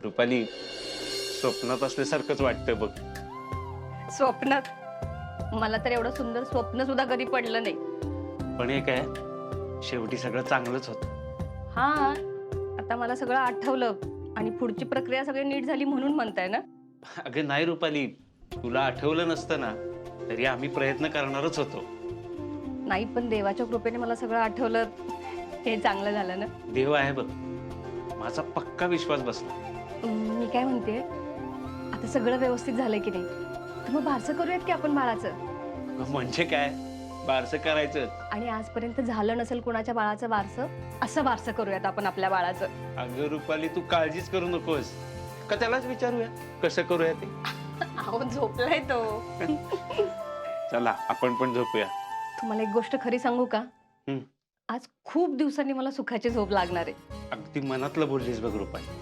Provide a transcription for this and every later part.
रुपाली, स्वप्नात असल्यासारखंच वाटतं बघ. स्वप्नात? मला तर एवढं सुंदर स्वप्न सुद्धा कधी पडलं नाही. पण हे काय, शेवटी सगळं चांगलंच होतं. हा, आता मला सगळं आठवलं आणि पुढची प्रक्रिया सगळी नीट झाली म्हणून म्हणताय ना? अगं नाही रुपाली, तुला आठवलं नसतं ना तरी आम्ही प्रयत्न करणारच होतो. नाही, पण देवाच्या कृपेने मला सगळं आठवलं, हे चांगलं झालं ना. देव आहे बघ, माझा पक्का विश्वास बसला. मी काय म्हणते, आता सगळं व्यवस्थित झालंय की नाही, तर मग बारसं करूयात की आपण बाळाचं? अगं म्हणजे काय, बारसं करायचं. आणि आजपर्यंत झालं नसेल कोणाच्या बाळाचं बारसं, असं बारसं करूयात आपण आपल्या बाळाचं. अगं रुपाली, तू काळजीच करू नकोस. का त्यालाच विचारूया कसं करूया ते. अहो, झोपलाय तो. चला आपण पण झोपूया. तुम्हाला एक गोष्ट खरी सांगू का? हं. आज खूप दिवसांनी मला सुखाची झोप लागणार आहे. अगदी मनातलं बोललीस बघ रुपाली.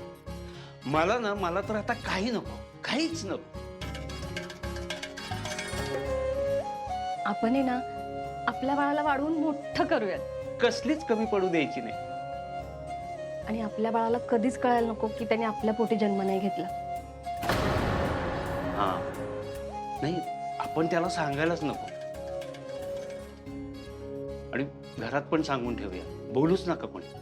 मला तर आता काही नको, काहीच नको. आपण आहे ना, आपल्या बाळाला वाढवून मोठं करूयात. कसलीच कमी पडू द्यायची नाही. आणि आपल्या बाळाला कधीच कळायला नको की त्याने आपल्या पोटी जन्म नाही घेतला. हा, नाही, आपण त्याला सांगायलाच नको. आणि घरात पण सांगून ठेवूया, बोलूच नका कोणी.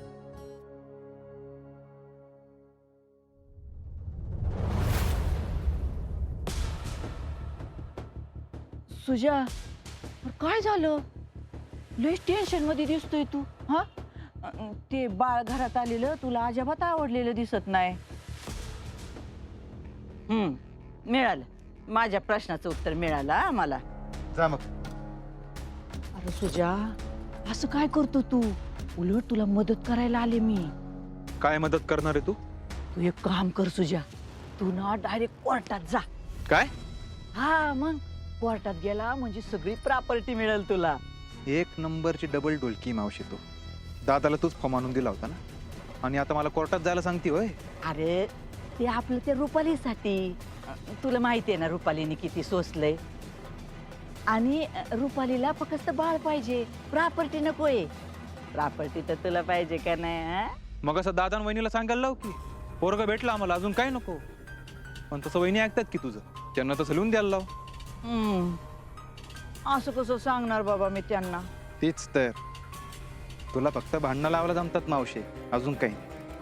सुजा, काय झालं? लय टेन्शन मध्ये दिसतोय तू. हा, ते बाळ घरात आलेलं तुला अजिबात आवडलेलं दिसत नाही. मिळालं, माझ्या प्रश्नाचं उत्तर मिळालं आम्हाला. जा मग. अरे सुजा, असं काय करतो तू? उलट तुला मदत करायला आले मी. काय मदत करणार आहे तू? तू एक काम कर सुजा, तू ना डायरेक्ट कोर्टात जा. काय? हा, मग कोर्टात गेला म्हणजे सगळी प्रॉपर्टी मिळेल तुला. एक नंबरची डबल ढोलकी मावशी तू. दादाला तूच फॉर्म आणून दिला होता ना, आणि आता मला कोर्टात जायला सांगते होय? अरे, ते आपलं त्या रुपालीसाठी. तुला माहिती आहे ना रुपालीने किती सोसलंय. आणि रुपालीला फक्त बाळ पाहिजे, प्रॉपर्टी नकोय. प्रॉपर्टी तर तुला पाहिजे का नाही? हा? मग असं दादा आणि वहिनीला सांगायला लाव की पोरगा भेटला आम्हाला, अजून काय नको. पण तसं वहिनी ऐकतात की तुझं, त्यांना तसं लिहून द्यायला लाव. असं कसं सांगणार बाबा मी त्यांना? तेच तर, तुला फक्त भांडणं लावायला जमतात मावशी, अजून काही.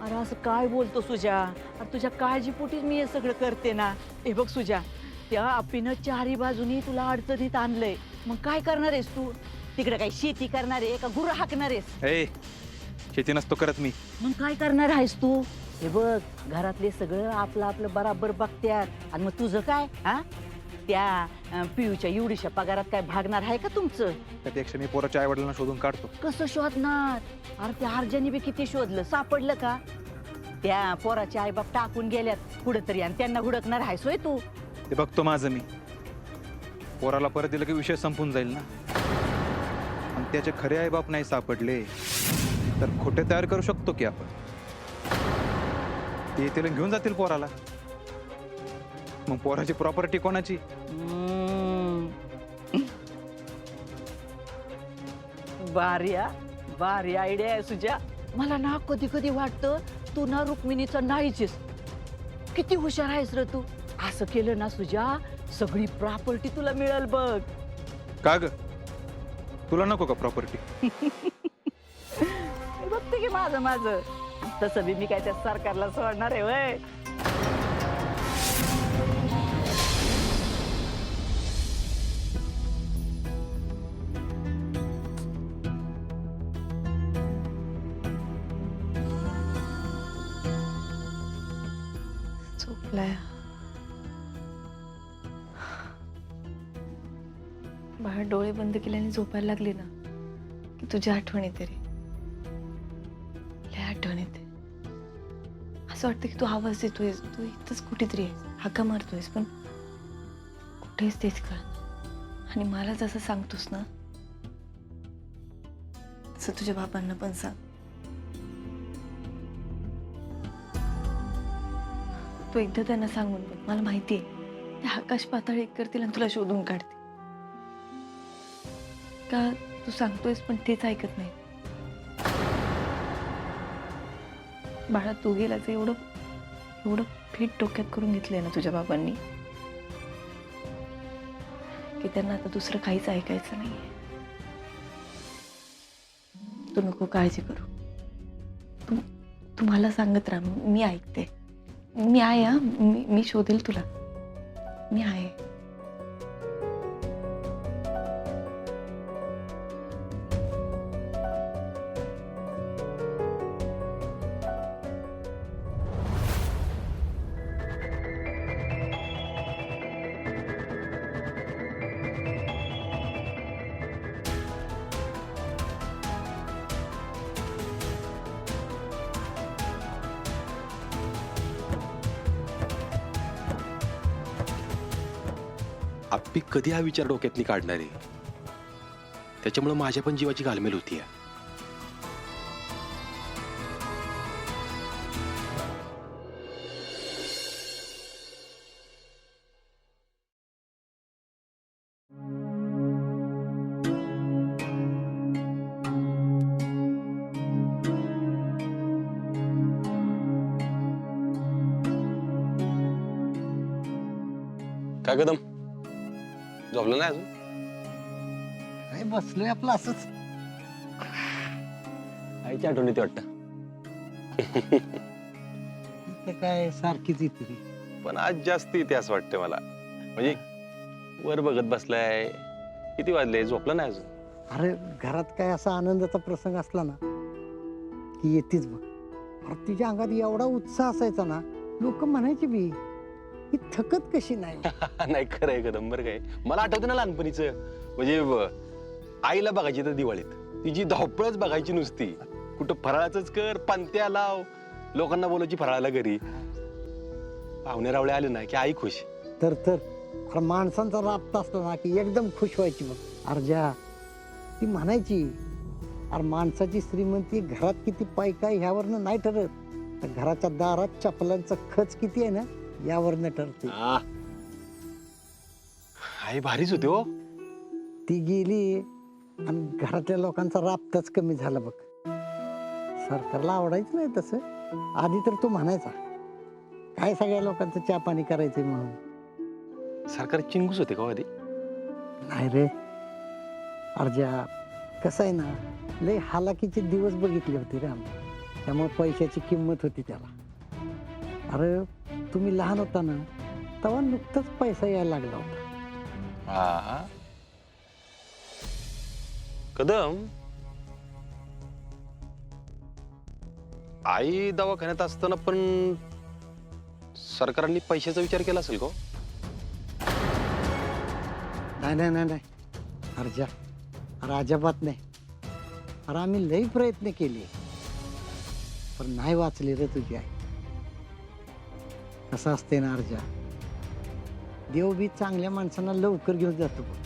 अरे असं काय बोलतो सुजा? अरे तुझ्या काळजीपोटीच मी हे सगळं करते ना. हे बघ सुजा, त्या अप्पीनं चारी बाजूनी तुला अडचणीत आणलंय. मग काय करणार आहेस तू? तिकडे काही शेती करणार आहे का गुरं हाकणार आहेस? ए, शेती नसतो करत मी. मग काय करणार आहेस तू? हे बघ, घरातले सगळं आपलं आपलं बराबर बघत्यात. आणि मग तुझं काय? हा, त्या पियूच्या एवढीशा पगारात काय भागणार आहे का तुमचं? त्यापेक्षा मी पोराच्या आई वडिलांना शोधून काढतो. कसं शोधणार? अरे त्या अर्जाने बी किती शोधलं, सापडलं का? त्या पोराचे आईबाप टाकून गेल्यात कुठंतरी, आणि त्यांना हुडकणार आहेस होय तू? ते बघतो माझं मी. पोराला परत दिलं की विषय संपून जाईल ना. आणि त्याचे खरे आई बाप नाही सापडले तर खोटे तयार करू शकतो की आपण. ते येतील आणि घेऊन जातील पोराला. मग पोराची प्रॉपर्टी कोणाची? भारी आयडिया आहे सुजा. मला ना कधी कधी वाटतं तू ना रुक्मिणीचा नाहीचीस. किती हुशार आहेस रे तू. असं केलं ना सुजा, सगळी प्रॉपर्टी तुला मिळेल बघ. का ग, तुला नको का प्रॉपर्टी? बघते की माझं तसं बी मी काय त्या सरकारला सोडणार आहे वय. झोपलाय. बाहेर डोळे बंद केल्याने झोपायला लागली ना की तुझी आठवण येते रे. लय आठवण येते. असं वाटतं की तू आवाज देतोयस, तू इथंच कुठेतरी आहेस, हाका मारतोयस, पण कुठेच तेच कळ. आणि मला जसं सांगतोस ना तसं तुझ्या बाबांना पण सांग. तू एकदा त्यांना सांगून बघ. मला माहितीये ते आकाश पाताळ एक करतील आणि तुला शोधून काढतील. का तू सांगतोयस पण तेच ऐकत नाही. बाळा, तू गेल्याचं एवढं एवढं फिट डोक्यात करून घेतलंय ना तुझ्या बाबांनी की त्यांना आता दुसरं काहीच ऐकायचं नाहीये. तू नको काळजी करू. तू तू मला सांगत राहा, मी ऐकते. मी आहे हा, मी शोधेल तुला. मी आहे. आप्पी कधी हा विचार डोक्यातनी काढणार आहे? त्याच्यामुळे माझ्या पण जीवाची घालमेल होती. काय कदम, झोपलं नाही अजून? काय बसलोय आपलं असंच. आईची आठवण येते वाटतं. ते काय सारखीच येते रे. पण आज जास्त येते असं वाटतं मला. म्हणजे वर बघत बसलाय. किती वाजले, झोपलं नाही अजून? अरे घरात काय असा आनंदाचा प्रसंग असला ना की येतेच बघ. अरे तिच्या अंगात एवढा उत्साह असायचा ना, लोक म्हणायचे बी ही थकत कशी नाही. नाही खरंय कदम, बरं काय मला आठवतं ना लहानपणीचं. म्हणजे आईला बघायची तर दिवाळीत तिची धावपळच बघायची नुसती. कुठं फराळाच कर, पंत्या लाव, लोकांना बोलायची फराळाला घरी. पाहुणे रावळे आले ना की आई खुश. तर अरे माणसांचा राबता असला ना की एकदम खुश व्हायची बघ. अर्जा ती म्हणायची, अरे माणसाची श्रीमंती घरात किती पाय ह्यावरनं नाही ठरत, तर घराच्या दारात चपलांचा खच किती आहे ना यावरनं ठरते. आई भारीच होते हो. ती गेली आणि घरातल्या लोकांचा राबताच कमी झाला बघ. सरकारला आवडायचं नाही तसं. आधी तर तो म्हणायचा काय सगळ्या लोकांचं चहा पाणी करायचंय म्हणून. सरकार चिंगूस होते का आधी? नाही रे अर्जा, कसं आहे ना, लय हालाकीचे दिवस बघितले होते रे आम्ही. त्यामुळे पैशाची किंमत होती त्याला. अरे तुम्ही लहान होता ना तेव्हा नुकताच पैसा यायला लागला होता. हा कदम, आई दवाखान्यात असताना पण सरकारने पैशाचा विचार केला असेल का? नाही अर्जा, अरे अजिबात नाही. अरे आम्ही लई प्रयत्न केले पण नाही वाचले रे तुझी आई. कसं असते ना अर्जा, देव बी चांगल्या माणसांना लवकर घेऊन जातो बघ.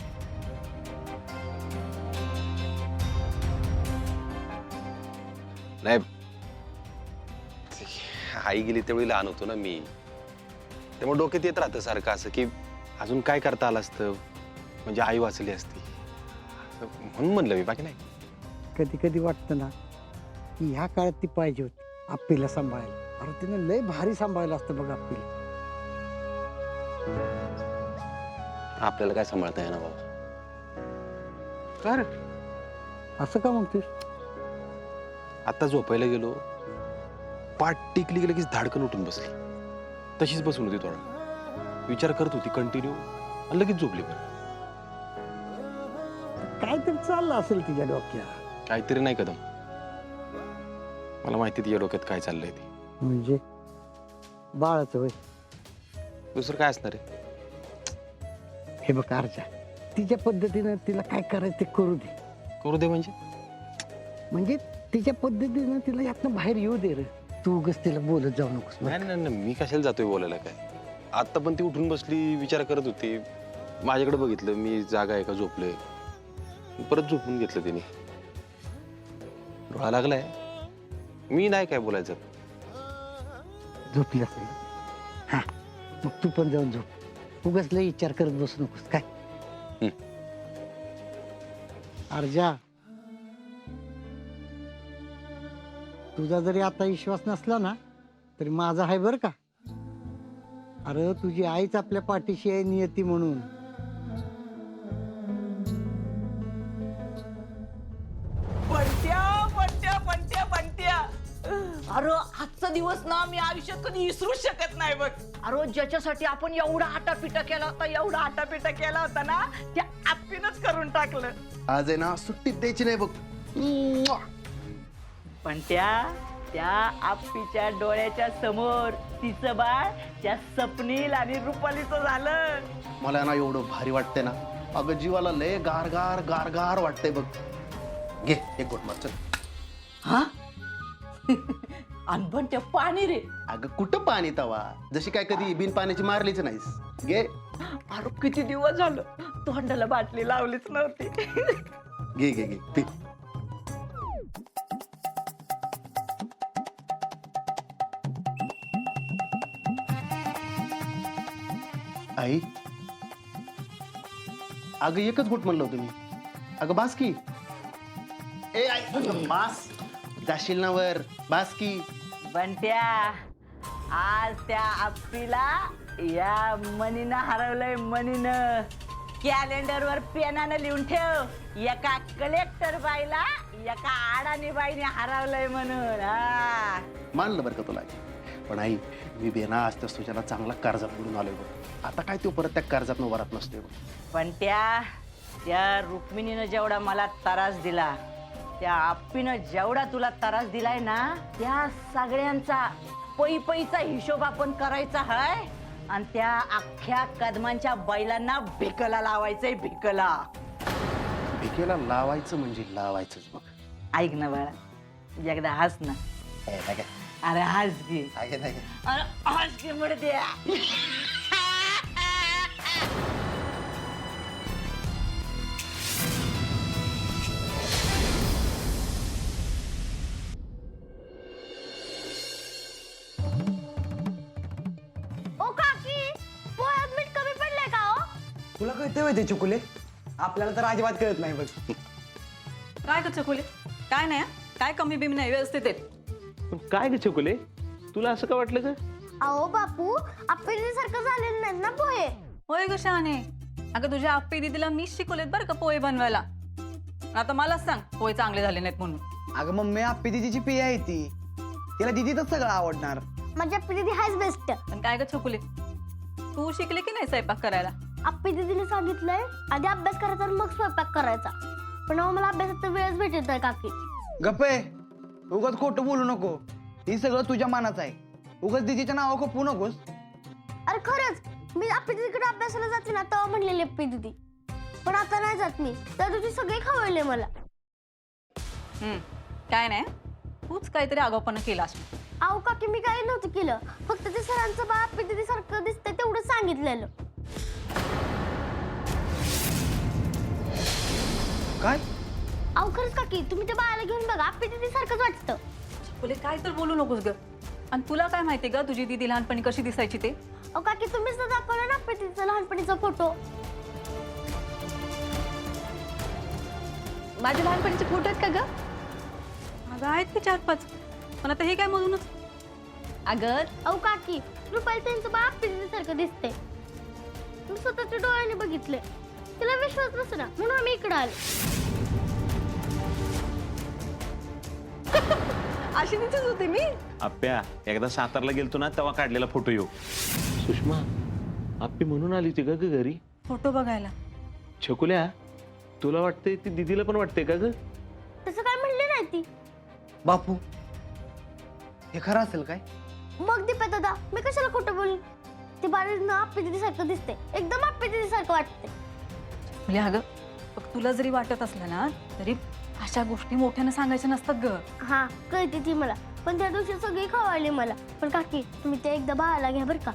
नाही, आई गेली त्यावेळी लहान होतो ना मी. त्यामुळे डोक्यात येत राहतं सारखं असं की अजून काय करता आलं असतं, म्हणजे आई वाचली असती. म्हणून म्हणलं मी, बाकी नाही. कधी कधी वाटतं ना की ह्या काळात ती पाहिजे होती आप्पीला सांभाळायला. अरे तिने लय भारी सांभाळलं असतं बघ आप्पीला. आपल्याला काय सांभाळता येणार बाबा. कर असं का म्हणतोस? आता झोपायला गेलो, पाठ टिकली की लगेच धाडकन उठून बसली. तशीच बसून होती, थोडा विचार करत होती कंटिन्यू, आणि लगेच झोपली. पण काहीतरी चाललं असेल तिच्या डोक्यात. काहीतरी नाही कदम, मला माहिती तिच्या डोक्यात काय चाललंय ते. म्हणजे बाळाचं होय? दुसरं काय असणार आहे? हे बघ अर्जा, तिच्या पद्धतीनं तिला काय करायचं ते करू दे. करू दे म्हणजे तिच्या पद्धतीनं तिला यातनं बाहेर येऊ दे रे. तू उगाच तिला बोलत जाऊ नकोस. नाही नाही नाही, मी कशाला जातोय बोलायला. काय आता पण ती उठून बसली, विचार करत होती. माझ्याकडे बघितलं, मी जागा आहे का झोपलोय, परत झोपून घेतलं तिने. डोळा लागलाय, मी नाही काय बोलायचं. झोपली असेल हा, मग तू पण जाऊन झोप. उगाच लय विचार करत बसू नकोस काय. अर्जा, तुझा जरी आता विश्वास नसला ना तरी माझा आहे बरं का. अरे तुझी आईच आपल्या पाठीशी आहे नियती म्हणून. अरे आजचा दिवस ना मी आयुष्यात कधी विसरू शकत नाही बघ. अरे ज्याच्यासाठी आपण एवढा आटापिटा केला होता ना त्या आप्पीनच करून टाकलं. आज आहे ना सुट्टीत द्यायची नाही बघ. पण त्या आप्पीच्या डोळ्याच्या समोर तिचं बाळ त्या स्वप्नील आणि रुपालीचं झालं. मला ना एवढं भारी वाटतंय ना, अगं जीवाला लय गार गार वाटतंय बघ. घे एक गोट मार चल. हा आणि पण त्या पाणी रे. अगं कुठं पाणी तवा, जशी काय कधी बिन पाण्याची मारलीच नाहीस. घे अरे किती दिवस झालं तोंडाला बाटली लावलीच नव्हती. घे घे घे पी. आई अगं एकच घुट म्हणलं होतं मी. अगं बास की. ए आई अगं बास, जाशील ना वर. बास की. बंट्या आज त्या आप्पीला या मनीनं हरवलंय. मनीनं कॅलेंडरवर पेनानं लिहून ठेव, एका कलेक्टर बाईला एका अडाणी बाईने हरवलंय म्हणून. हा मानलं बरं का तुला. पण आई मी बेना आज त्या सुजाला चांगला कर्जात बुडून आलोय बघ. आता काय तो परत त्या कर्जात वरात नसतोय बघ. पण त्या रुक्मिणीनं जेवढा मला त्रास दिला, त्या आप्पीनं जेवढा तुला त्रास दिलाय ना, त्या सगळ्यांचा पैचा हिशोब आपण करायचा हाय. आणि त्या अख्ख्या कदमांच्या बैलांना भिकला लावायचंय. भिकला भिकेला लावायचं म्हणजे लावायचंच बघ. ऐक ना बाळा, एकदा हस ना. अरे हस घे. अरे हस घे म्हणते द्या. ओ काकी, पोळ्यात मीठ कमी पडलंय का हो? तुला कळते माहिती चुकुले, आपल्याला तर अजिबात कळत नाही बघ. काय ग चकुले, काय नाही काय कमी बिमी नाही, व्यवस्थित आहे. पण काय ग चकुले, तुला असं का वाटलं ग? अहो बापू, सारखं झालेलं नाही ना पोहे. होय ग शहाणे, अगं तुझ्या आप्पी दीदीला मीच शिकवलेत बरं का पोहे बनवायला. आता मलाच सांग पोहे चांगले झाले नाहीत म्हणून. अगं मम्मी, आप्पी दिदीची पिया आहे ती, तिला दिदीतच सगळं आवडणार. माझी आप्पी दीदी हायच बेस्ट. पण काय ग चकुले, तू शिकले की नाही स्वयंपाक करायला? आप्पी दीदीने सांगितलंय आधी अभ्यास करायचा आणि मग स्वयंपाक करायचा. पण अहो मला अभ्यासाचा वेळच भेटत नाही काकी. गप्पे, उगाच खोटं बोलू नको. ही सगळं तुझ्या मनाचं आहे. उगाच दिदीच्या नाव खपवू नकोस. अरे खरंच, मी आप्पी दीदीकडे अभ्यासाला जाते ना तेव्हा म्हणलेली आप्पी दीदी, पण आता नाही जात मी. त्या दिवशी सगळे खवळले मला. काय नाही, तूच काहीतरी आगाऊपणा केला असं. अहो काकी, मी काही नव्हतं केलं, फक्त ते सरांचं बा आप्पी दीदी सारखं दिसतंय तेवढं सांगितलेलं. काय? अहो खरंच काकी, तुम्ही त्या बाळाला घेऊन बघा, आप्पी दीदी सारखंच वाटतं. चकुले काय तर बोलू नकोस ग. आणि तुला काय माहिती ग तुझी दीदी लहानपणी कशी दिसायची ते? अहो काकी, तुम्हीच तर दाखवलं ना आप्पी दीदीचा लहानपणीचा फोटो. माझ्या लहानपणीचे फोटो आहेत का ग? अगं आहेत की 4-5, पण आता हे काय म्हणूनच. अगर अहो काकी, रुपाली त्यांचं बा आप्पी दीदी सारखं दिसते. मी स्वतःच्या डोळ्याने बघितले, तिला विश्वास बसना म्हणून आम्ही इकडे आलो. अशी तिचीच होते मी. आप्या एकदा सातारला गेलतो ना तेव्हा काढलेला फोटो येऊ. सुषमा, आप्पी म्हणून आली होती का ग घरी? फोटो बघायला. छकुल्या, तुला वाटतंय ती दीदीला पण वाटतंय का ग? तसं काय म्हणले नाही ती. बापू, हे खरं असेल काय? मग दीपा दादा, मी कशाला खोटं बोलू? ती बाळीनं आप्पी दीदी सारखं दिसते, एकदम आप्पी दीदी सारखं वाटते. म्हणजे अगं बघ, तुला जरी वाटत असलं ना तरी अशा गोष्टी मोठ्यानं सांगायच्या नसतात ग. हा कळते ती मला, पण त्या दिवशी सगळी खवळली मला. पण काकी, तुम्ही ते एकदा बाळाला घ्या बरं का.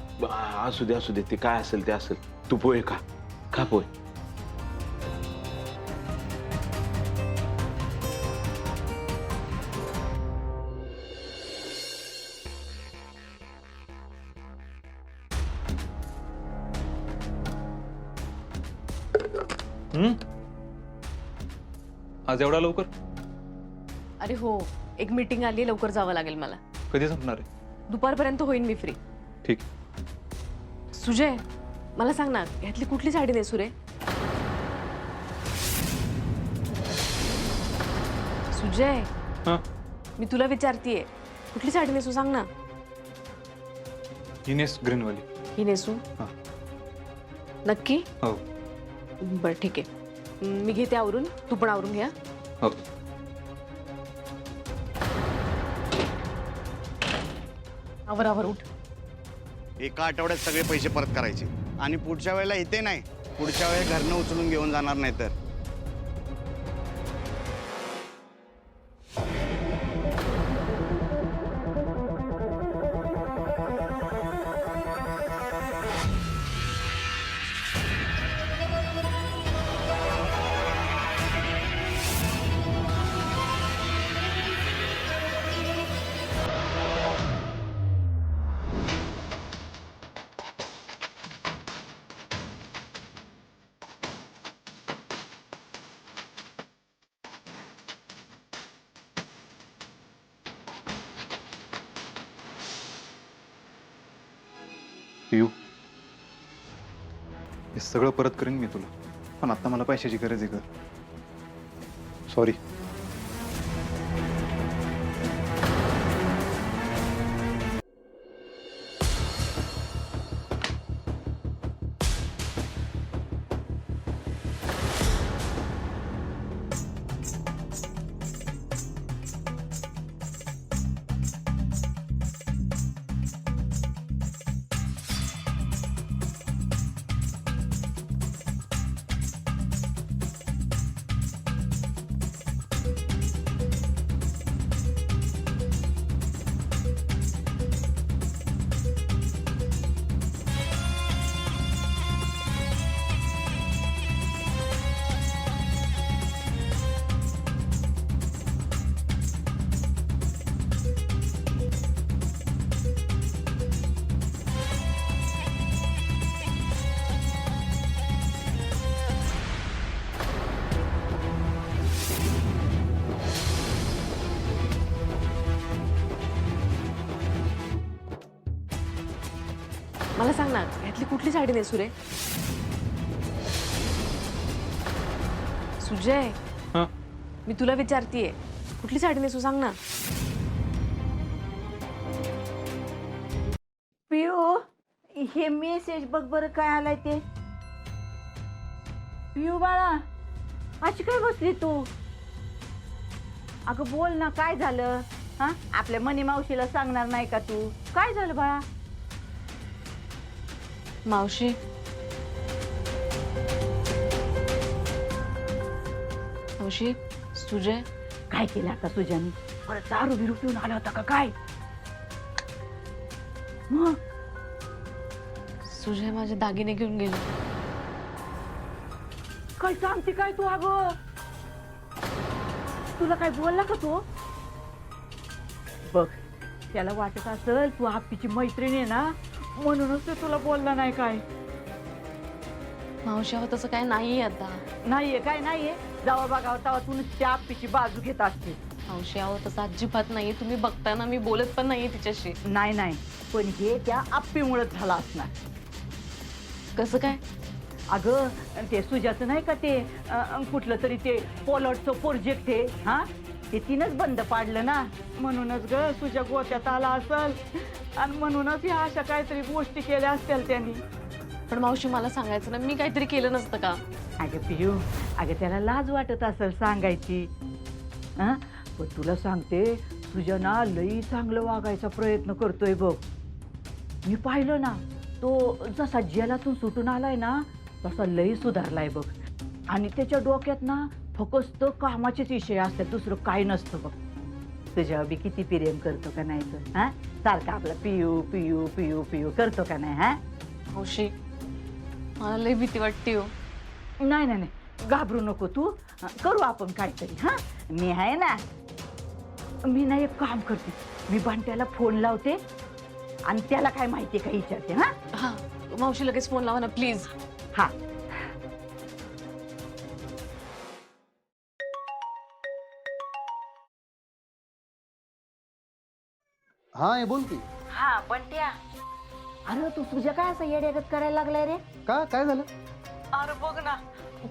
असू दे ते काय असेल ते असेल. तू पोहे खा पोहे. आज एवढा लवकर? अरे हो, एक मीटिंग आली, लवकर जावं लागेल मला. कधी संपणार आहे? दुपारपर्यंत होईन मी फ्री. ठीक, सुजय मला सांग ना ह्यातली कुठली साडी नेसू रे? सुजय हा मी तुला विचारतीये कुठली साडी नेसू सांग ना. इनेस ग्रीनवाली. ही नेसू? हा. नक्की? हो बरं ठीक आहे मी घेते आवरून तू पण आवरून घ्या. हो. आवर आवर उठ. एका आठवड्यात सगळे पैसे परत करायचे आणि पुढच्या वेळेला इथे नाही, पुढच्या वेळेस घरनं उचलून घेऊन जाणार नाही तर. पियू हे सगळं परत करेन मी तुला, पण आता मला पैशाची गरज आहे ग. सॉरी. मला सांग ना ह्यातली कुठली साडी नेसू रे? सुजय हा मी तुला विचारतीये कुठली साडी नेसू सांग ना. पियू हे मेसेज बघ बरं काय आलाय ते. पियू बाळा अशी काय बसली तू? अगं बोल ना काय झालं? हा आपल्या मनी मावशीला सांगणार नाही का तू? काय झालं बाळा? मावशी मावशी सुजय काय केलं आता तुझ्यानी? परत दारू बिरू पिऊन आला होता का काय? मग सुजय माझे दागिने घेऊन गेले. काय सांगते काय तू? अगं तुला काय बोलला का तू? बघ त्याला वाटत असेल तू आप्पीची मैत्रीण आहे ना म्हणूनच तो तुला बोलला नाही काय. मावशी अहो तसं काय नाहीये आता. नाहीये काय नाहीये? जावा बघावं तेव्हा तू त्या आप्पीची बाजू घेत असते. मावशी अहो तसं अजिबात नाहीये. तुम्ही बघताना मी बोलत पण नाहीये तिच्याशी. नाही नाही पण हे त्या आप्पीमुळेच झाला असणार. कसं काय? अगं ते सुजाचं नाही का ते कुठलं तरी ते पोलॉटचं प्रोजेक्ट आहे हा ते तिनंच बंद पाडलं ना म्हणूनच ग तुझ्या गोत्यात आला असल आणि म्हणूनच ह्या अशा काहीतरी गोष्टी केल्या असतील त्यांनी. पण मावशी मला सांगायचं ना मी काहीतरी केलं नसतं का? अगं पियू अगं त्याला लाज वाटत असेल सांगायची. हा पण तुला सांगते तुझ्या ना लई चांगलं वागायचा प्रयत्न करतोय बघ. मी पाहिलं ना तो जसा जेलातून सुटून आलाय ना तसा लई सुधारलाय बघ. आणि त्याच्या डोक्यात ना फक्त कामाचेच विषय असतात दुसरं काही नसतं बघ. तुझ्यावर बी किती प्रेम करतो का नाही तो? हा सारखं आपला पियू पियू पियू पियू करतो का नाही? हा मावशी मला लई भीती वाटते हो. नाही नाही नाही घाबरू नको तू. करू आपण काहीतरी. हा मी आहे ना. मी ना एक काम करते मी बंट्याला फोन लावते आणि त्याला काय माहिती का विचारते. हा हा मावशी लगेच फोन लावा ना प्लीज. हा हा हे बोल की. हा बंट्या अरे तू तुझ्या काय असं येड्यागत करायला लागलाय रे? का काय झालं? अरे बघ ना,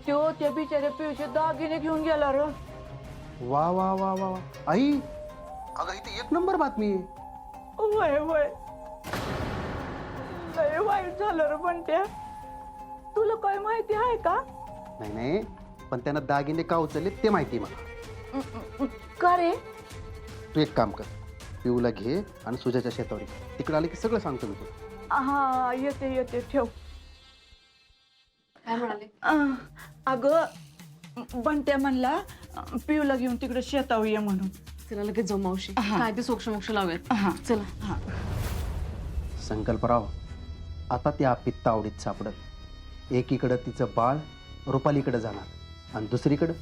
तो त्या बिचाऱ्या पिऊचे दागिने घेऊन गेला रे. वा वा वा वा वा. आई अगं इथे एक नंबर बातमी आहे. वय वय, लय वाईट झालं रे बंट्या. तुला काय माहिती आहे का? नाही नाही, पण त्यानं दागिने का उचलले ते माहिती आहे मला. का रे? तू एक काम कर, पिऊला घे आणि सुजाच्या शेतावर ये. तिकडे आले की सगळं सांगतो मी तुला. हा येते येते, ठेव. काय म्हणाले? अगं बंट्या म्हणला पिऊला घेऊन तिकडे शेतावर ये म्हणून. चला लगेच जाऊ मावशी, काय ते सोक्ष लावूयात. हा चला. हा. संकल्पराव, आता त्या आप्पीत तावडीत सापडत. एकीकडं तिचं बाळ रुपालीकडे जाणार आणि दुसरीकडं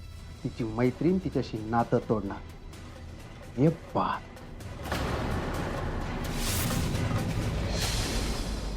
तिची मैत्रीण तिच्याशी नातं तोडणार. हे बात